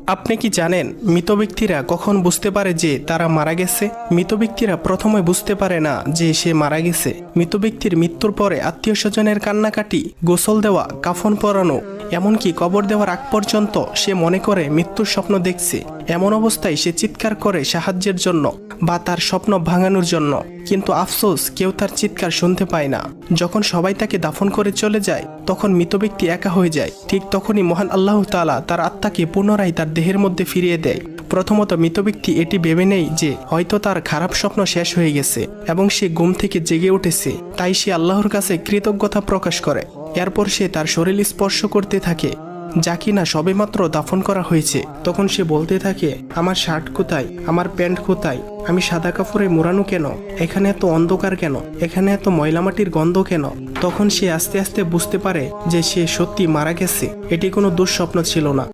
আপনি কি জানেন মৃত ব্যক্তিরা কখন বুঝতে পারে যে তারা মারা গেছে? মৃত ব্যক্তিরা প্রথমে বুঝতে পারে না যে সে মারা গেছে। মৃত ব্যক্তির মৃত্যুর পরে আত্মীয় স্বজনের কান্নাকাটি, গোসল দেওয়া, কাফন পরানো, এমনকি কবর দেওয়ার আগ পর্যন্ত সে মনে করে মৃত্যুর স্বপ্ন দেখছে। এমন অবস্থায় সে চিৎকার করে সাহায্যের জন্য বা তার স্বপ্ন ভাঙানোর জন্য, কিন্তু আফসোস কেউ তার চিৎকার শুনতে পায় না। যখন সবাই তাকে দাফন করে চলে যায় তখন মৃত ব্যক্তি একা হয়ে যায়। ঠিক তখনই মহান আল্লাহ তাআলা তার আত্মাকে পুনরায় তার দেহের মধ্যে ফিরিয়ে দেয়। প্রথমত মৃত ব্যক্তি এটি ভেবে নেয় যে হয়তো তার খারাপ স্বপ্ন শেষ হয়ে গেছে এবং সে ঘুম থেকে জেগে উঠেছে, তাই সে আল্লাহর কাছে কৃতজ্ঞতা প্রকাশ করে। এরপর সে তার শরীর স্পর্শ করতে থাকে যা কিনা সবেমাত্র দাফন করা হয়েছে। তখন সে বলতে থাকে, আমার শার্ট কোথায়, আমার প্যান্ট কোথায়, আমি সাদা কাপড়ে মোড়ানো কেন, এখানে এত অন্ধকার কেন, এখানে এত ময়লা মাটির গন্ধ কেন। তখন সে আস্তে আস্তে বুঝতে পারে যে সে সত্যি মারা গেছে, এটি কোনো দুঃস্বপ্ন ছিল না।